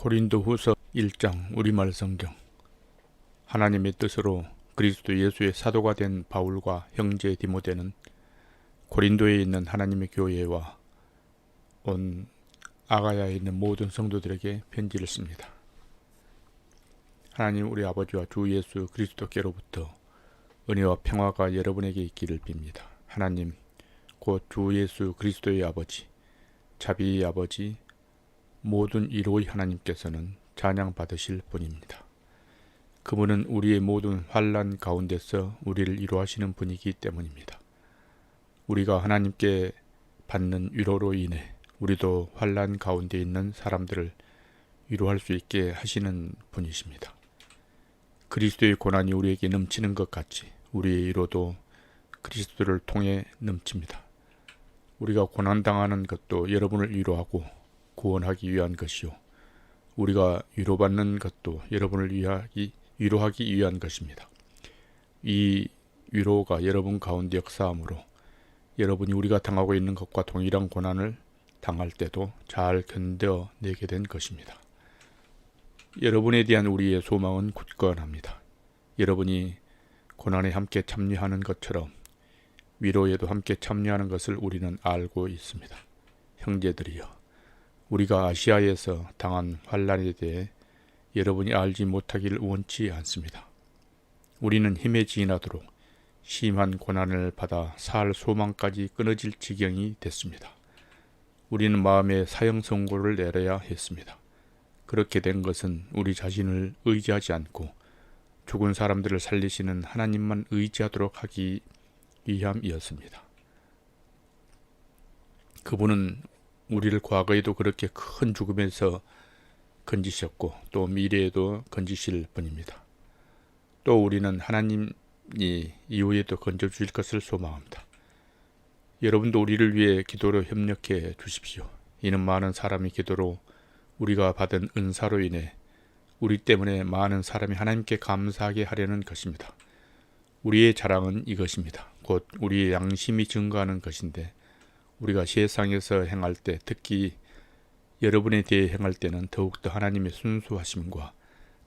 고린도후서 1장 우리말 성경. 하나님의 뜻으로 그리스도 예수의 사도가 된 바울과 형제 디모데는 고린도에 있는 하나님의 교회와 온 아가야에 있는 모든 성도들에게 편지를 씁니다. 하나님 우리 아버지와 주 예수 그리스도께로부터 은혜와 평화가 여러분에게 있기를 빕니다. 하나님 곧 주 예수 그리스도의 아버지, 자비의 아버지, 모든 위로의 하나님께서는 찬양 받으실 분입니다. 그분은 우리의 모든 환난 가운데서 우리를 위로하시는 분이기 때문입니다. 우리가 하나님께 받는 위로로 인해 우리도 환난 가운데 있는 사람들을 위로할 수 있게 하시는 분이십니다. 그리스도의 고난이 우리에게 넘치는 것 같이 우리의 위로도 그리스도를 통해 넘칩니다. 우리가 고난당하는 것도 여러분을 위로하고 구원하기 위한 것이요, 우리가 위로받는 것도 여러분을 위로하기 위한 것입니다. 이 위로가 여러분 가운데 역사함으로 여러분이 우리가 당하고 있는 것과 동일한 고난을 당할 때도 잘 견뎌내게 된 것입니다. 여러분에 대한 우리의 소망은 굳건합니다. 여러분이 고난에 함께 참여하는 것처럼 위로에도 함께 참여하는 것을 우리는 알고 있습니다. 형제들이여, 우리가 아시아에서 당한 환난에 대해 여러분이 알지 못하기를 원치 않습니다. 우리는 힘에 지나도록 심한 고난을 받아 살 소망까지 끊어질 지경이 됐습니다. 우리는 마음에 사형 선고를 내려야 했습니다. 그렇게 된 것은 우리 자신을 의지하지 않고 죽은 사람들을 살리시는 하나님만 의지하도록 하기 위함이었습니다. 그분은 우리를 과거에도 그렇게 큰 죽음에서 건지셨고 또 미래에도 건지실 분입니다. 또 우리는 하나님이 이후에도 건져주실 것을 소망합니다. 여러분도 우리를 위해 기도로 협력해 주십시오. 이는 많은 사람이 기도로 우리가 받은 은사로 인해 우리 때문에 많은 사람이 하나님께 감사하게 하려는 것입니다. 우리의 자랑은 이것입니다. 곧 우리의 양심이 증거하는 것인데, 우리가 세상에서 행할 때, 특히 여러분에 대해 행할 때는 더욱더 하나님의 순수하심과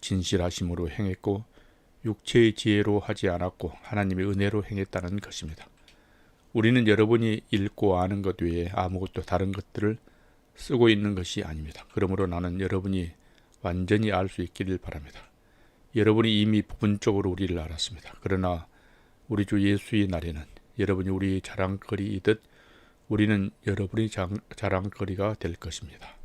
진실하심으로 행했고 육체의 지혜로 하지 않았고 하나님의 은혜로 행했다는 것입니다. 우리는 여러분이 읽고 아는 것 외에 아무것도 다른 것들을 쓰고 있는 것이 아닙니다. 그러므로 나는 여러분이 완전히 알 수 있기를 바랍니다. 여러분이 이미 부분적으로 우리를 알았습니다. 그러나 우리 주 예수의 날에는 여러분이 우리의 자랑거리이듯 우리는 여러분의 자랑거리가 될 것입니다.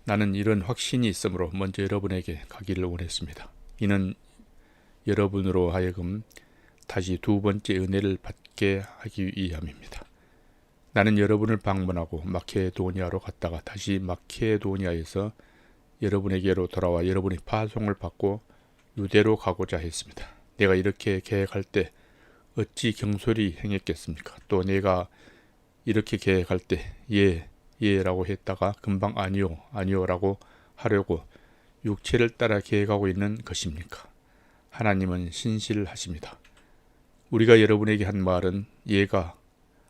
나는 이런 확신이 있으므로 먼저 여러분에게 가기를 원했습니다. 이는 여러분으로 하여금 다시 두 번째 은혜를 받게 하기 위함입니다. 나는 여러분을 방문하고 마케도니아로 갔다가 다시 마케도니아에서 여러분에게로 돌아와 여러분의 파송을 받고 유대로 가고자 했습니다. 내가 이렇게 계획할 때 어찌 경솔히 행했겠습니까? 또 내가 이렇게 계획할 때 예라고 했다가 금방 아니요라고 하려고 육체를 따라 계획하고 있는 것입니까? 하나님은 신실하십니다. 우리가 여러분에게 한 말은 예가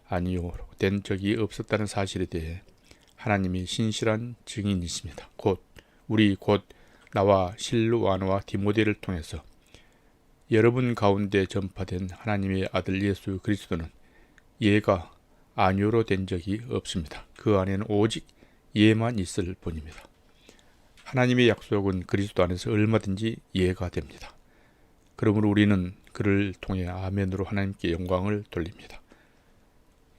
아니요 된 적이 없었다는 사실에 대해 하나님이 신실한 증인이십니다. 곧 나와 실루아나와 디모데를 통해서 여러분 가운데 전파된 하나님의 아들 예수 그리스도는 예가 아니오로 된 적이 없습니다. 그 안에는 오직 예만 있을 뿐입니다. 하나님의 약속은 그리스도 안에서 얼마든지 예가 됩니다. 그러므로 우리는 그를 통해 아멘으로 하나님께 영광을 돌립니다.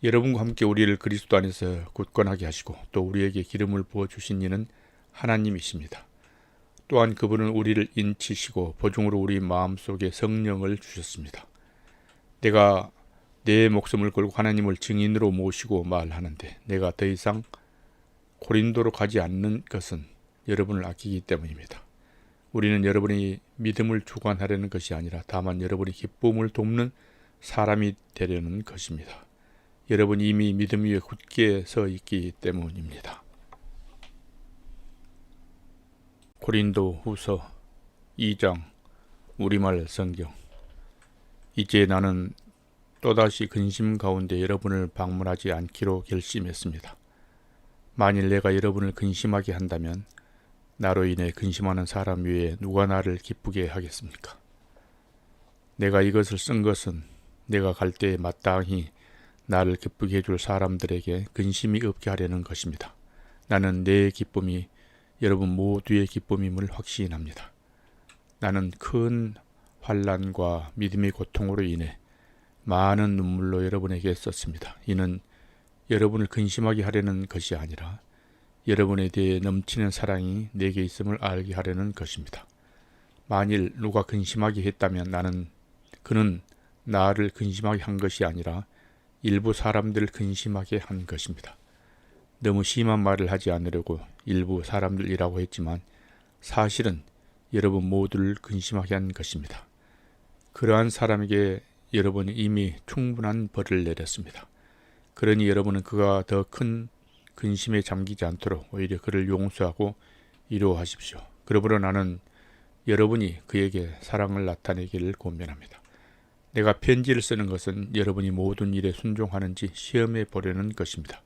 여러분과 함께 우리를 그리스도 안에서 굳건하게 하시고 또 우리에게 기름을 부어주신 이는 하나님이십니다. 또한 그분은 우리를 인치시고 보증으로 우리 마음속에 성령을 주셨습니다. 내가 내 목숨을 걸고 하나님을 증인으로 모시고 말하는데 내가 더 이상 고린도로 가지 않는 것은 여러분을 아끼기 때문입니다. 우리는 여러분이 믿음을 주관하려는 것이 아니라 다만 여러분이 기쁨을 돕는 사람이 되려는 것입니다. 여러분이 이미 믿음 위에 굳게 서 있기 때문입니다. 고린도 후서 2장 우리말 성경. 이제 나는 또다시 근심 가운데 여러분을 방문하지 않기로 결심했습니다. 만일 내가 여러분을 근심하게 한다면 나로 인해 근심하는 사람 외에 누가 나를 기쁘게 하겠습니까? 내가 이것을 쓴 것은 내가 갈 때에 마땅히 나를 기쁘게 해줄 사람들에게 근심이 없게 하려는 것입니다. 나는 내 기쁨이 여러분 모두의 기쁨임을 확신합니다. 나는 큰 환난과 믿음의 고통으로 인해 많은 눈물로 여러분에게 썼습니다. 이는 여러분을 근심하게 하려는 것이 아니라 여러분에 대해 넘치는 사랑이 내게 있음을 알게 하려는 것입니다. 만일 누가 근심하게 했다면 그는 나를 근심하게 한 것이 아니라 일부 사람들을 근심하게 한 것입니다. 너무 심한 말을 하지 않으려고 일부 사람들이라고 했지만 사실은 여러분 모두를 근심하게 한 것입니다. 그러한 사람에게 여러분이 이미 충분한 벌을 내렸습니다. 그러니 여러분은 그가 더 큰 근심에 잠기지 않도록 오히려 그를 용서하고 위로하십시오. 그러므로 나는 여러분이 그에게 사랑을 나타내기를 권면합니다. 내가 편지를 쓰는 것은 여러분이 모든 일에 순종하는지 시험해 보려는 것입니다.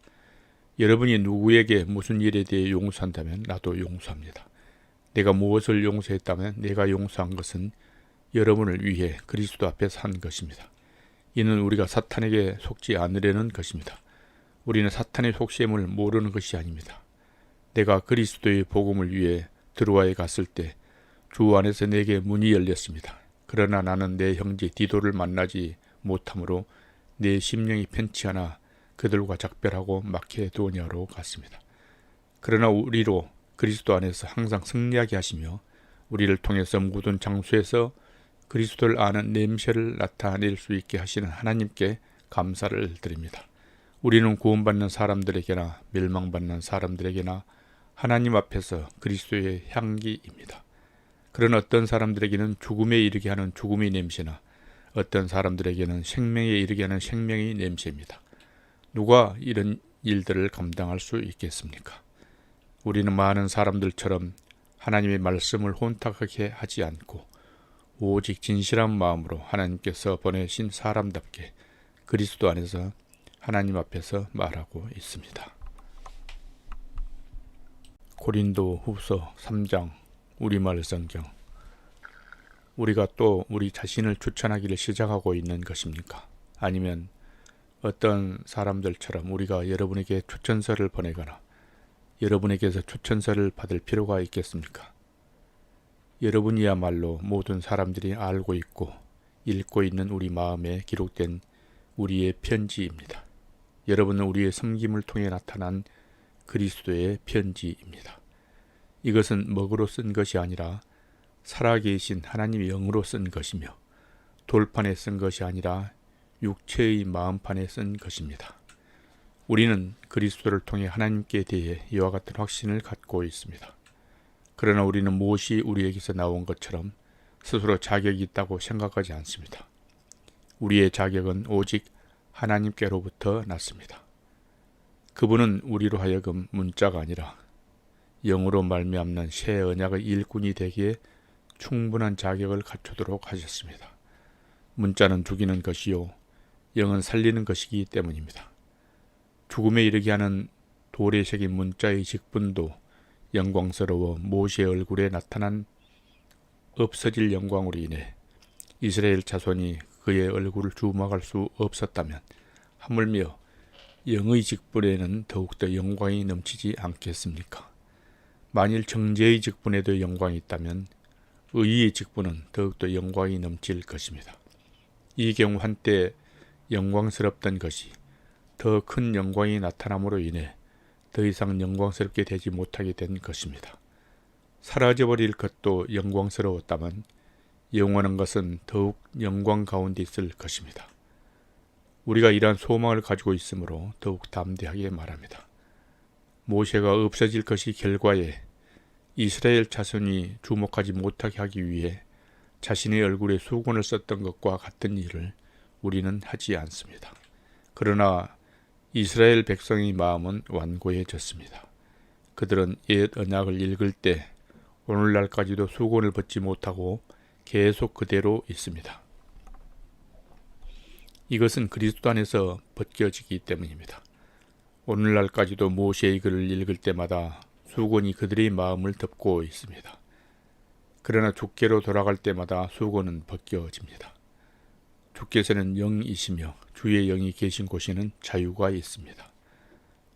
여러분이 누구에게 무슨 일에 대해 용서한다면 나도 용서합니다. 내가 무엇을 용서했다면 내가 용서한 것은 여러분을 위해 그리스도 앞에서 한 것입니다. 이는 우리가 사탄에게 속지 않으려는 것입니다. 우리는 사탄의 속셈을 모르는 것이 아닙니다. 내가 그리스도의 복음을 위해 드로아에 갔을 때 주 안에서 내게 문이 열렸습니다. 그러나 나는 내 형제 디도를 만나지 못하므로 내 심령이 편치 않아 그들과 작별하고 마케도니아로 갔습니다. 그러나 우리로 그리스도 안에서 항상 승리하게 하시며 우리를 통해서 모든 장소에서 그리스도를 아는 냄새를 나타낼 수 있게 하시는 하나님께 감사를 드립니다. 우리는 구원받는 사람들에게나 멸망받는 사람들에게나 하나님 앞에서 그리스도의 향기입니다. 그런 어떤 사람들에게는 죽음에 이르게 하는 죽음의 냄새나 어떤 사람들에게는 생명에 이르게 하는 생명의 냄새입니다. 누가 이런 일들을 감당할 수 있겠습니까? 우리는 많은 사람들처럼 하나님의 말씀을 혼탁하게 하지 않고 오직 진실한 마음으로 하나님께서 보내신 사람답게 그리스도 안에서 하나님 앞에서 말하고 있습니다. 고린도 후서 3장 우리말 성경. 우리가 또 우리 자신을 추천하기를 시작하고 있는 것입니까? 아니면 어떤 사람들처럼 우리가 여러분에게 추천서를 보내거나 여러분에게서 추천서를 받을 필요가 있겠습니까? 여러분이야말로 모든 사람들이 알고 있고 읽고 있는 우리 마음에 기록된 우리의 편지입니다. 여러분은 우리의 섬김을 통해 나타난 그리스도의 편지입니다. 이것은 먹으로 쓴 것이 아니라 살아계신 하나님의 영으로 쓴 것이며 돌판에 쓴 것이 아니라 육체의 마음판에 쓴 것입니다. 우리는 그리스도를 통해 하나님께 대해 이와 같은 확신을 갖고 있습니다. 그러나 우리는 무엇이 우리에게서 나온 것처럼 스스로 자격이 있다고 생각하지 않습니다. 우리의 자격은 오직 하나님께로부터 났습니다. 그분은 우리로 하여금 문자가 아니라 영으로 말미암는 새 언약의 일꾼이 되기에 충분한 자격을 갖추도록 하셨습니다. 문자는 죽이는 것이요 영은 살리는 것이기 때문입니다. 죽음에 이르게 하는 돌에 새긴 문자의 직분도 영광스러워 모세의 얼굴에 나타난 없어질 영광으로 인해 이스라엘 자손이 그의 얼굴을 주목할 수 없었다면 하물며 영의 직분에는 더욱더 영광이 넘치지 않겠습니까? 만일 정죄의 직분에도 영광이 있다면 의의 직분은 더욱더 영광이 넘칠 것입니다. 이 경우 한때 영광스럽던 것이 더 큰 영광이 나타남으로 인해 더 이상 영광스럽게 되지 못하게 된 것입니다. 사라져버릴 것도 영광스러웠다면 영원한 것은 더욱 영광 가운데 있을 것입니다. 우리가 이러한 소망을 가지고 있으므로 더욱 담대하게 말합니다. 모세가 없어질 것이 결과에 이스라엘 자손이 주목하지 못하게 하기 위해 자신의 얼굴에 수건을 썼던 것과 같은 일을 우리는 하지 않습니다. 그러나 이스라엘 백성의 마음은 완고해졌습니다. 그들은 옛 언약을 읽을 때 오늘날까지도 수건을 벗지 못하고 계속 그대로 있습니다. 이것은 그리스도 안에서 벗겨지기 때문입니다. 오늘날까지도 모세의 글을 읽을 때마다 수건이 그들의 마음을 덮고 있습니다. 그러나 주께로 돌아갈 때마다 수건은 벗겨집니다. 주께서는 영이시며 주의 영이 계신 곳에는 자유가 있습니다.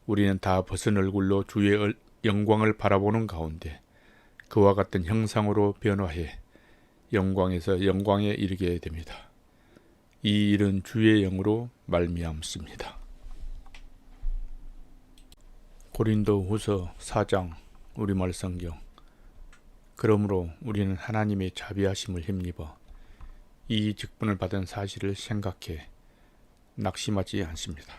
우리는 다 벗은 얼굴로 주의 영광을 바라보는 가운데 그와 같은 형상으로 변화해 영광에서 영광에 이르게 됩니다. 이 일은 주의 영으로 말미암습니다. 고린도후서 4장 우리말 성경. 그러므로 우리는 하나님의 자비하심을 힘입어 이 직분을 받은 사실을 생각해 낙심하지 않습니다.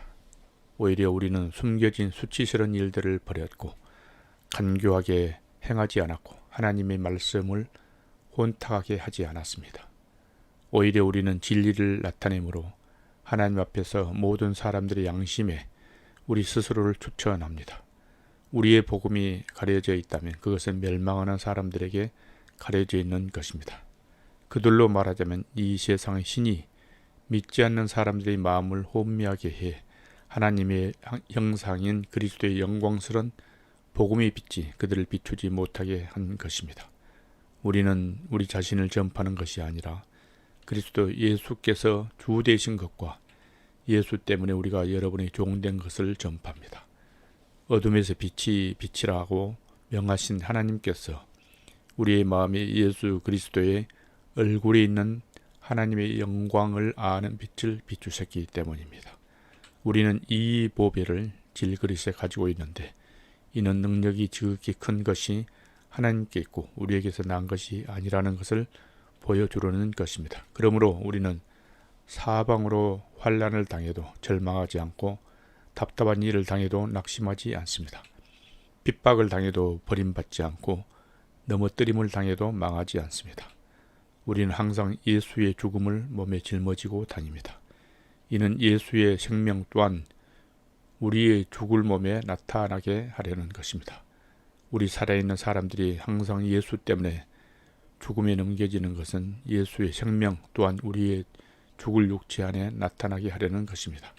오히려 우리는 숨겨진 수치스러운 일들을 버렸고 간교하게 행하지 않았고 하나님의 말씀을 혼탁하게 하지 않았습니다. 오히려 우리는 진리를 나타내므로 하나님 앞에서 모든 사람들의 양심에 우리 스스로를 추천합니다. 우리의 복음이 가려져 있다면 그것은 멸망하는 사람들에게 가려져 있는 것입니다. 그들로 말하자면 이 세상의 신이 믿지 않는 사람들의 마음을 혼미하게 해 하나님의 형상인 그리스도의 영광스러운 복음의 빛이 그들을 비추지 못하게 한 것입니다. 우리는 우리 자신을 전파하는 것이 아니라 그리스도 예수께서 주 되신 것과 예수 때문에 우리가 여러분의 종된 것을 전파합니다. 어둠에서 빛이 빛이라고 명하신 하나님께서 우리의 마음에 예수 그리스도의 얼굴에 있는 하나님의 영광을 아는 빛을 비추셨기 때문입니다. 우리는 이 보배를 질그릇에 가지고 있는데 이는 능력이 지극히 큰 것이 하나님께 있고 우리에게서 난 것이 아니라는 것을 보여주려는 것입니다. 그러므로 우리는 사방으로 환난을 당해도 절망하지 않고 답답한 일을 당해도 낙심하지 않습니다. 핍박을 당해도 버림받지 않고 넘어뜨림을 당해도 망하지 않습니다. 우리는 항상 예수의 죽음을 몸에 짊어지고 다닙니다. 이는 예수의 생명 또한 우리의 죽을 몸에 나타나게 하려는 것입니다. 우리 살아있는 사람들이 항상 예수 때문에 죽음에 넘겨지는 것은 예수의 생명 또한 우리의 죽을 육체 안에 나타나게 하려는 것입니다.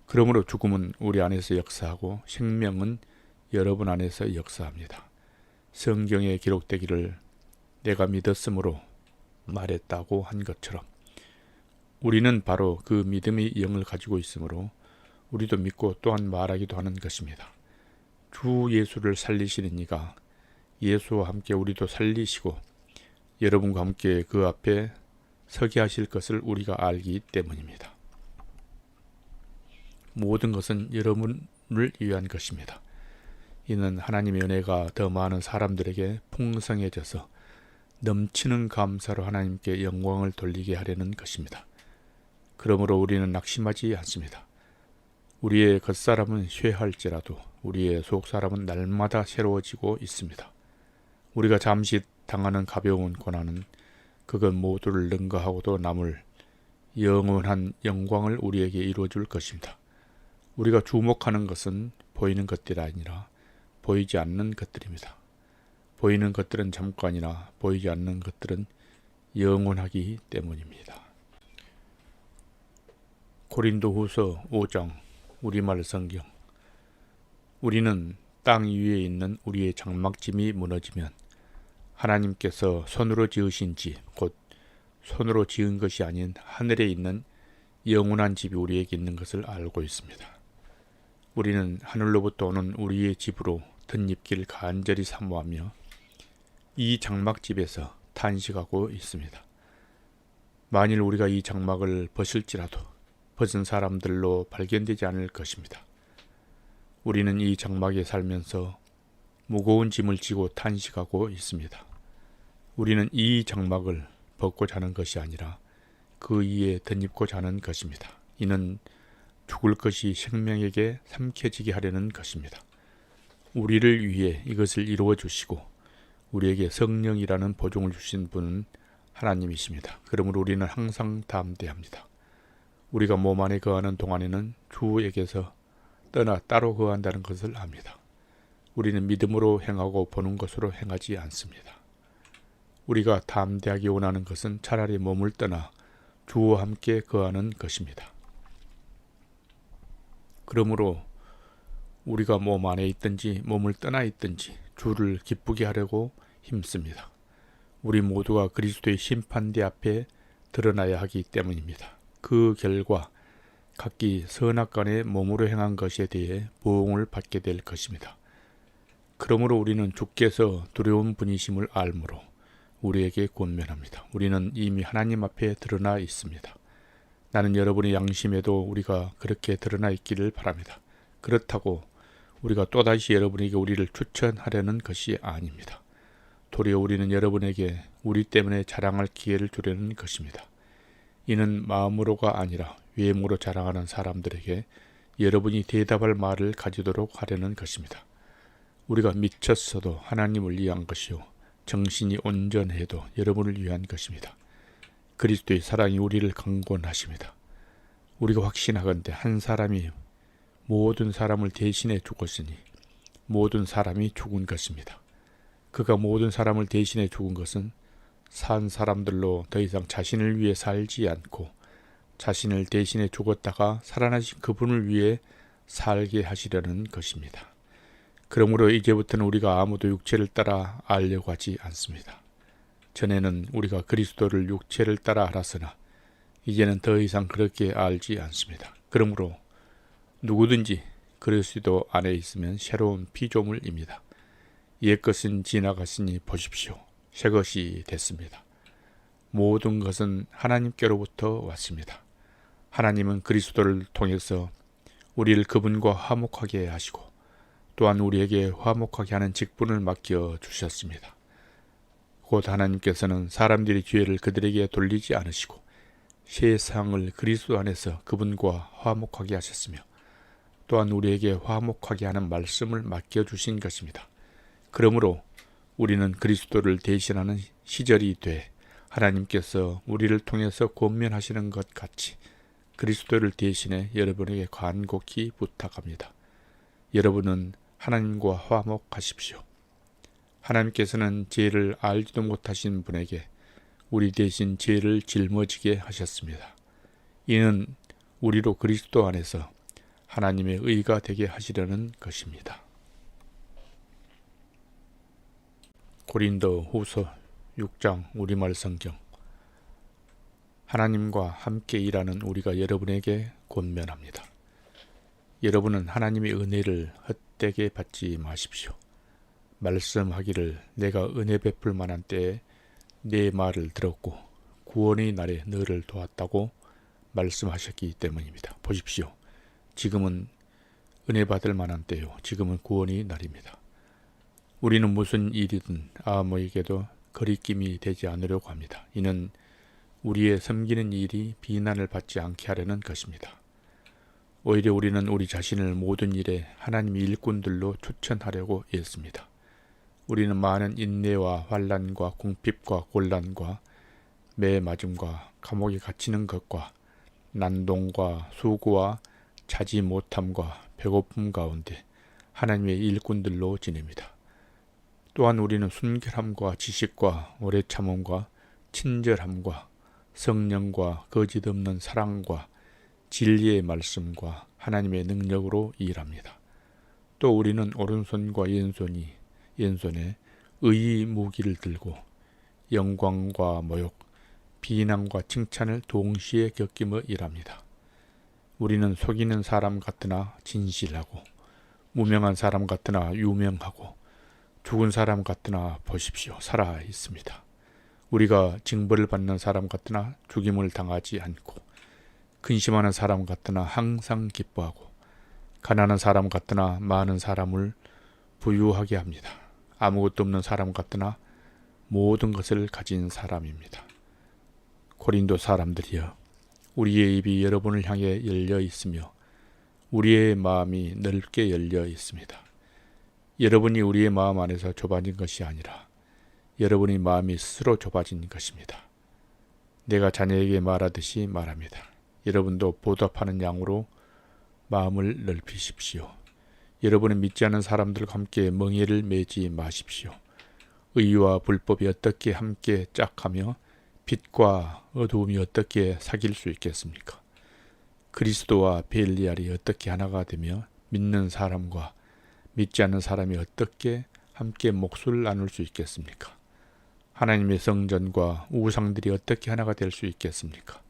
그러므로 죽음은 우리 안에서 역사하고 생명은 여러분 안에서 역사합니다. 성경에 기록되기를 내가 믿었으므로 말했다고 한 것처럼 우리는 바로 그 믿음의 영을 가지고 있으므로 우리도 믿고 또한 말하기도 하는 것입니다. 주 예수를 살리시는 이가 예수와 함께 우리도 살리시고 여러분과 함께 그 앞에 서게 하실 것을 우리가 알기 때문입니다. 모든 것은 여러분을 위한 것입니다. 이는 하나님의 은혜가 더 많은 사람들에게 풍성해져서 넘치는 감사로 하나님께 영광을 돌리게 하려는 것입니다. 그러므로 우리는 낙심하지 않습니다. 우리의 겉사람은 쇠할지라도 우리의 속사람은 날마다 새로워지고 있습니다. 우리가 잠시 당하는 가벼운 고난은 그것 모두를 능가하고도 남을 영원한 영광을 우리에게 이루어줄 것입니다. 우리가 주목하는 것은 보이는 것들이 아니라 보이지 않는 것들입니다. 보이는 것들은 잠깐이나 보이지 않는 것들은 영원하기 때문입니다. 고린도후서 5장 우리말 성경. 우리는 땅 위에 있는 우리의 장막짐이 무너지면 하나님께서 손으로 지으신 집, 곧 손으로 지은 것이 아닌 하늘에 있는 영원한 집이 우리에게 있는 것을 알고 있습니다. 우리는 하늘로부터 오는 우리의 집으로 덧입기를 간절히 사모하며 이 장막집에서 탄식하고 있습니다. 만일 우리가 이 장막을 벗을지라도 벗은 사람들로 발견되지 않을 것입니다. 우리는 이 장막에 살면서 무거운 짐을 지고 탄식하고 있습니다. 우리는 이 장막을 벗고 자는 것이 아니라 그 위에 덧입고 자는 것입니다. 이는 죽을 것이 생명에게 삼켜지게 하려는 것입니다. 우리를 위해 이것을 이루어 주시고 우리에게 성령이라는 보증을 주신 분은 하나님이십니다. 그러므로 우리는 항상 담대합니다. 우리가 몸 안에 거하는 동안에는 주에게서 떠나 따로 거한다는 것을 압니다. 우리는 믿음으로 행하고 보는 것으로 행하지 않습니다. 우리가 담대하게 원하는 것은 차라리 몸을 떠나 주와 함께 거하는 것입니다. 그러므로 우리가 몸 안에 있든지 몸을 떠나 있든지 주를 기쁘게 하려고 힘씁니다. 우리 모두가 그리스도의 심판대 앞에 드러나야 하기 때문입니다. 그 결과 각기 선악간에 몸으로 행한 것에 대해 보응을 받게 될 것입니다. 그러므로 우리는 주께서 두려운 분이심을 알므로 우리에게 권면합니다. 우리는 이미 하나님 앞에 드러나 있습니다. 나는 여러분의 양심에도 우리가 그렇게 드러나 있기를 바랍니다. 그렇다고 우리가 또다시 여러분에게 우리를 추천하려는 것이 아닙니다. 도리어 우리는 여러분에게 우리 때문에 자랑할 기회를 주려는 것입니다. 이는 마음으로가 아니라 외모로 자랑하는 사람들에게 여러분이 대답할 말을 가지도록 하려는 것입니다. 우리가 미쳤어도 하나님을 위한 것이요 정신이 온전해도 여러분을 위한 것입니다. 그리스도의 사랑이 우리를 강권하십니다. 우리가 확신하건대 한 사람이 모든 사람을 대신해 죽었으니 모든 사람이 죽은 것입니다. 그가 모든 사람을 대신해 죽은 것은 산 사람들로 더 이상 자신을 위해 살지 않고 자신을 대신해 죽었다가 살아나신 그분을 위해 살게 하시려는 것입니다. 그러므로 이제부터는 우리가 아무도 육체를 따라 알려고 하지 않습니다. 전에는 우리가 그리스도를 육체를 따라 알았으나 이제는 더 이상 그렇게 알지 않습니다. 그러므로 누구든지 그리스도 안에 있으면 새로운 피조물입니다. 옛것은 지나갔으니 보십시오. 새것이 됐습니다. 모든 것은 하나님께로부터 왔습니다. 하나님은 그리스도를 통해서 우리를 그분과 화목하게 하시고 또한 우리에게 화목하게 하는 직분을 맡겨 주셨습니다. 곧 하나님께서는 사람들의 죄를 그들에게 돌리지 않으시고 세상을 그리스도 안에서 그분과 화목하게 하셨으며 또한 우리에게 화목하게 하는 말씀을 맡겨 주신 것입니다. 그러므로 우리는 그리스도를 대신하는 시절이 돼 하나님께서 우리를 통해서 권면하시는 것 같이 그리스도를 대신해 여러분에게 간곡히 부탁합니다. 여러분은 하나님과 화목하십시오. 하나님께서는 죄를 알지도 못하신 분에게 우리 대신 죄를 짊어지게 하셨습니다. 이는 우리로 그리스도 안에서 하나님의 의가 되게 하시려는 것입니다. 고린도 후서 6장 우리말 성경. 하나님과 함께 일하는 우리가 여러분에게 권면합니다. 여러분은 하나님의 은혜를 헛되게 받지 마십시오. 말씀하기를 내가 은혜 베풀 만한 때에 내 말을 들었고 구원의 날에 너를 도왔다고 말씀하셨기 때문입니다. 보십시오. 지금은 은혜 받을 만한 때요. 지금은 구원의 날입니다. 우리는 무슨 일이든 아무에게도 거리낌이 되지 않으려고 합니다. 이는 우리의 섬기는 일이 비난을 받지 않게 하려는 것입니다. 오히려 우리는 우리 자신을 모든 일에 하나님의 일꾼들로 추천하려고 했습니다. 우리는 많은 인내와 환난과 궁핍과 곤란과 매맞음과 감옥에 갇히는 것과 난동과 수고와 자지 못함과 배고픔 가운데 하나님의 일꾼들로 지냅니다. 또한 우리는 순결함과 지식과 오래 참음과 친절함과 성령과 거짓 없는 사랑과 진리의 말씀과 하나님의 능력으로 일합니다. 또 우리는 오른손과 왼손에 의의 무기를 들고 영광과 모욕, 비난과 칭찬을 동시에 겪으며 일합니다. 우리는 속이는 사람 같으나 진실하고 무명한 사람 같으나 유명하고 죽은 사람 같으나 보십시오. 살아 있습니다. 우리가 징벌을 받는 사람 같으나 죽임을 당하지 않고 근심하는 사람 같으나 항상 기뻐하고 가난한 사람 같으나 많은 사람을 부유하게 합니다. 아무것도 없는 사람 같으나 모든 것을 가진 사람입니다. 고린도 사람들이여, 우리의 입이 여러분을 향해 열려 있으며 우리의 마음이 넓게 열려 있습니다. 여러분이 우리의 마음 안에서 좁아진 것이 아니라 여러분의 마음이 스스로 좁아진 것입니다. 내가 자녀에게 말하듯이 말합니다. 여러분도 보답하는 양으로 마음을 넓히십시오. 여러분은 믿지 않는 사람들과 함께 멍에를 매지 마십시오. 의와 불법이 어떻게 함께 짝하며 빛과 어두움이 어떻게 사귈 수 있겠습니까? 그리스도와 벨리알이 어떻게 하나가 되며 믿는 사람과 믿지 않는 사람이 어떻게 함께 몫을 나눌 수 있겠습니까? 하나님의 성전과 우상들이 어떻게 하나가 될 수 있겠습니까?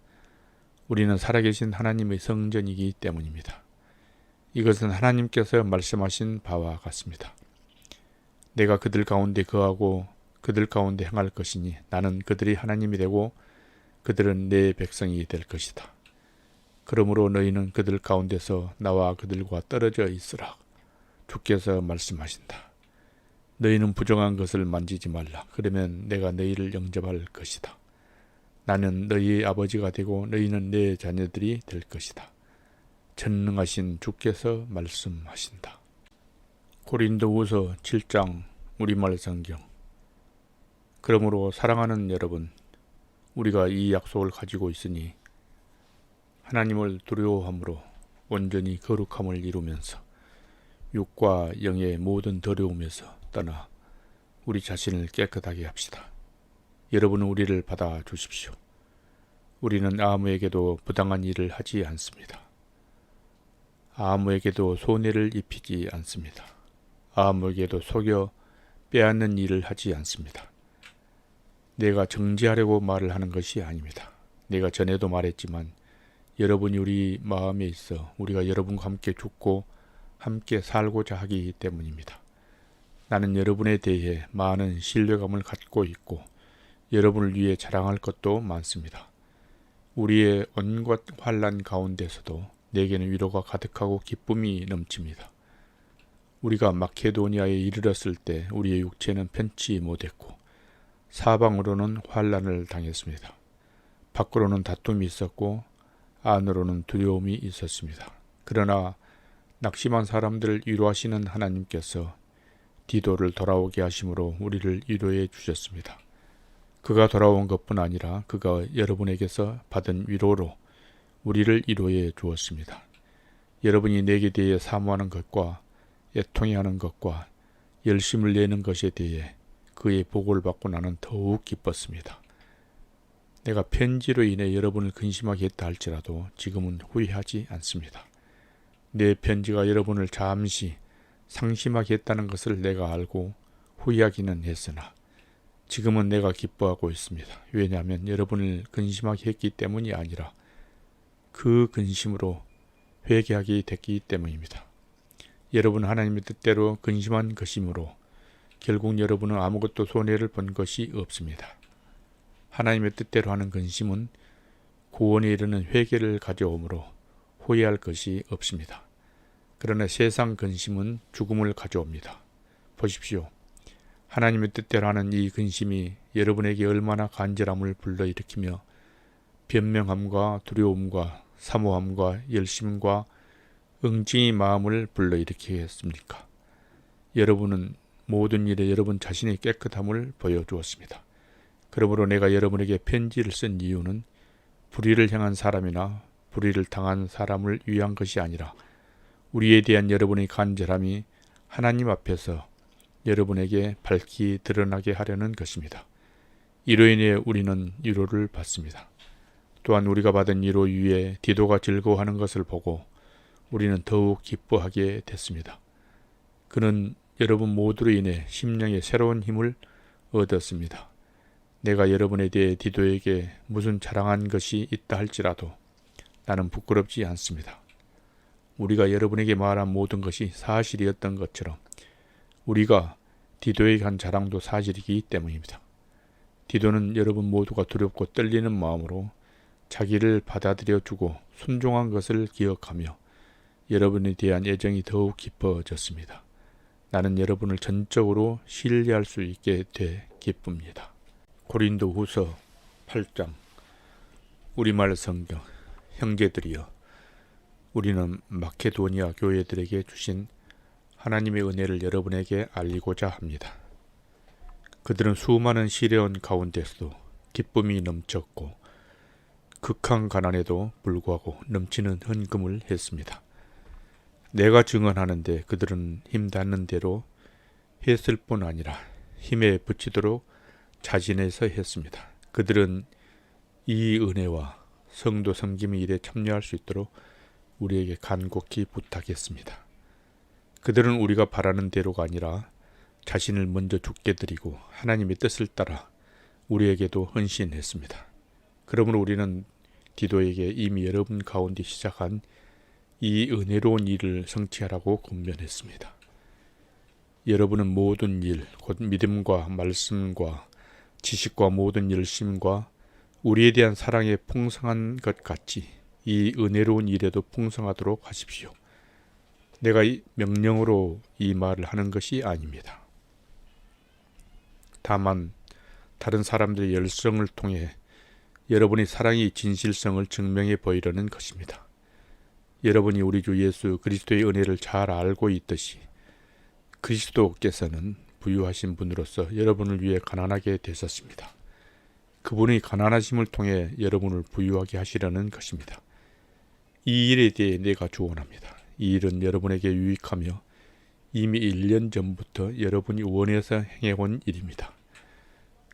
우리는 살아계신 하나님의 성전이기 때문입니다. 이것은 하나님께서 말씀하신 바와 같습니다. 내가 그들 가운데 거하고 그들 가운데 행할 것이니 나는 그들이 하나님이 되고 그들은 내 백성이 될 것이다. 그러므로 너희는 그들 가운데서 나와 그들과 떨어져 있으라. 주께서 말씀하신다. 너희는 부정한 것을 만지지 말라. 그러면 내가 너희를 영접할 것이다. 나는 너희의 아버지가 되고 너희는 내 자녀들이 될 것이다. 전능하신 주께서 말씀하신다. 고린도후서 7장 우리말 성경. 그러므로 사랑하는 여러분, 우리가 이 약속을 가지고 있으니 하나님을 두려워함으로 온전히 거룩함을 이루면서 육과 영의 모든 더러움에서 떠나 우리 자신을 깨끗하게 합시다. 여러분은 우리를 받아 주십시오. 우리는 아무에게도 부당한 일을 하지 않습니다. 아무에게도 손해를 입히지 않습니다. 아무에게도 속여 빼앗는 일을 하지 않습니다. 내가 정죄하려고 말을 하는 것이 아닙니다. 내가 전에도 말했지만 여러분이 우리 마음에 있어 우리가 여러분과 함께 죽고 함께 살고자 하기 때문입니다. 나는 여러분에 대해 많은 신뢰감을 갖고 있고 여러분을 위해 자랑할 것도 많습니다. 우리의 온갖 환난 가운데서도 내게는 위로가 가득하고 기쁨이 넘칩니다. 우리가 마케도니아에 이르렀을 때 우리의 육체는 편치 못했고 사방으로는 환난을 당했습니다. 밖으로는 다툼이 있었고 안으로는 두려움이 있었습니다. 그러나 낙심한 사람들을 위로하시는 하나님께서 디도를 돌아오게 하심으로 우리를 위로해 주셨습니다. 그가 돌아온 것뿐 아니라 그가 여러분에게서 받은 위로로 우리를 위로해 주었습니다. 여러분이 내게 대해 사모하는 것과 애통해하는 것과 열심을 내는 것에 대해 그의 복을 받고 나는 더욱 기뻤습니다. 내가 편지로 인해 여러분을 근심하게 했다 할지라도 지금은 후회하지 않습니다. 내 편지가 여러분을 잠시 상심하게 했다는 것을 내가 알고 후회하기는 했으나 지금은 내가 기뻐하고 있습니다. 왜냐하면 여러분을 근심하게 했기 때문이 아니라 그 근심으로 회개하게 됐기 때문입니다. 여러분 하나님의 뜻대로 근심한 것이므로 결국 여러분은 아무것도 손해를 본 것이 없습니다. 하나님의 뜻대로 하는 근심은 구원에 이르는 회개를 가져오므로 후회할 것이 없습니다. 그러나 세상 근심은 죽음을 가져옵니다. 보십시오. 하나님의 뜻대로 하는 이 근심이 여러분에게 얼마나 간절함을 불러일으키며 변명함과 두려움과 사모함과 열심과 응징의 마음을 불러일으키겠습니까? 여러분은 모든 일에 여러분 자신의 깨끗함을 보여주었습니다. 그러므로 내가 여러분에게 편지를 쓴 이유는 불의를 향한 사람이나 불의를 당한 사람을 위한 것이 아니라 우리에 대한 여러분의 간절함이 하나님 앞에서 여러분에게 밝히 드러나게 하려는 것입니다. 이로 인해 우리는 위로를 받습니다. 또한 우리가 받은 위로 위에 디도가 즐거워하는 것을 보고 우리는 더욱 기뻐하게 됐습니다. 그는 여러분 모두로 인해 심령의 새로운 힘을 얻었습니다. 내가 여러분에 대해 디도에게 무슨 자랑한 것이 있다 할지라도 나는 부끄럽지 않습니다. 우리가 여러분에게 말한 모든 것이 사실이었던 것처럼 우리가 디도에게 한 자랑도 사실이기 때문입니다. 디도는 여러분 모두가 두렵고 떨리는 마음으로 자기를 받아들여주고 순종한 것을 기억하며 여러분에 대한 애정이 더욱 깊어졌습니다. 나는 여러분을 전적으로 신뢰할 수 있게 돼 기쁩니다. 고린도후서 8장 우리말 성경. 형제들이여, 우리는 마케도니아 교회들에게 주신 하나님의 은혜를 여러분에게 알리고자 합니다. 그들은 수많은 시련 가운데서도 기쁨이 넘쳤고 극한 가난에도 불구하고 넘치는 헌금을 했습니다. 내가 증언하는데 그들은 힘 닿는 대로 했을 뿐 아니라 힘에 부치도록 자진해서 했습니다. 그들은 이 은혜와 성도 섬김의 일에 참여할 수 있도록 우리에게 간곡히 부탁했습니다. 그들은 우리가 바라는 대로가 아니라 자신을 먼저 죽게 드리고 하나님의 뜻을 따라 우리에게도 헌신했습니다. 그러므로 우리는 디도에게 이미 여러분 가운데 시작한 이 은혜로운 일을 성취하라고 권면했습니다. 여러분은 모든 일, 곧 믿음과 말씀과 지식과 모든 열심과 우리에 대한 사랑에 풍성한 것 같이 이 은혜로운 일에도 풍성하도록 하십시오. 내가 명령으로 이 말을 하는 것이 아닙니다. 다만 다른 사람들의 열성을 통해 여러분의 사랑의 진실성을 증명해 보이려는 것입니다. 여러분이 우리 주 예수 그리스도의 은혜를 잘 알고 있듯이 그리스도께서는 부유하신 분으로서 여러분을 위해 가난하게 되셨습니다. 그분의 가난하심을 통해 여러분을 부유하게 하시려는 것입니다. 이 일에 대해 내가 주원합니다. 이 일은 여러분에게 유익하며 이미 1년 전부터 여러분이 원해서 행해온 일입니다.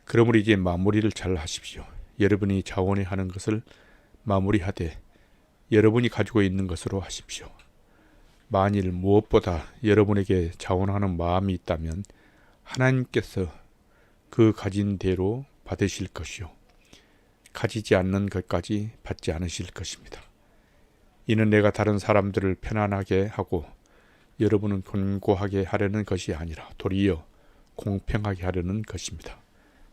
그러므로 이제 마무리를 잘 하십시오. 여러분이 자원해 하는 것을 마무리하되 여러분이 가지고 있는 것으로 하십시오. 만일 무엇보다 여러분에게 자원하는 마음이 있다면 하나님께서 그 가진 대로 받으실 것이요 가지지 않는 것까지 받지 않으실 것입니다. 이는 내가 다른 사람들을 편안하게 하고 여러분은 곤고하게 하려는 것이 아니라 도리어 공평하게 하려는 것입니다.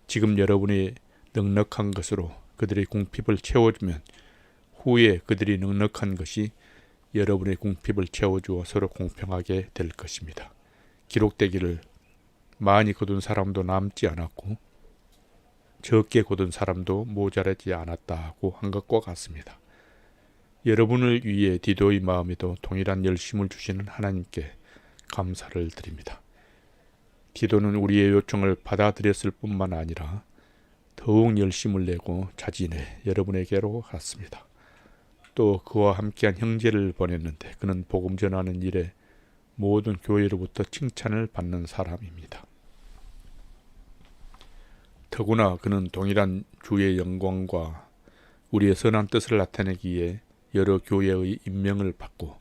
지금 여러분이 넉넉한 것으로 그들의 궁핍을 채워주면 후에 그들이 넉넉한 것이 여러분의 궁핍을 채워주어 서로 공평하게 될 것입니다. 기록되기를 많이 거둔 사람도 남지 않았고 적게 거둔 사람도 모자라지 않았다고 한 것과 같습니다. 여러분을 위해 디도의 마음에도 동일한 열심을 주시는 하나님께 감사를 드립니다. 디도는 우리의 요청을 받아들였을 뿐만 아니라 더욱 열심을 내고 자진해 여러분에게로 갔습니다. 또 그와 함께한 형제를 보냈는데 그는 복음 전하는 일에 모든 교회로부터 칭찬을 받는 사람입니다. 더구나 그는 동일한 주의 영광과 우리의 선한 뜻을 나타내기 위해 여러 교회의 임명을 받고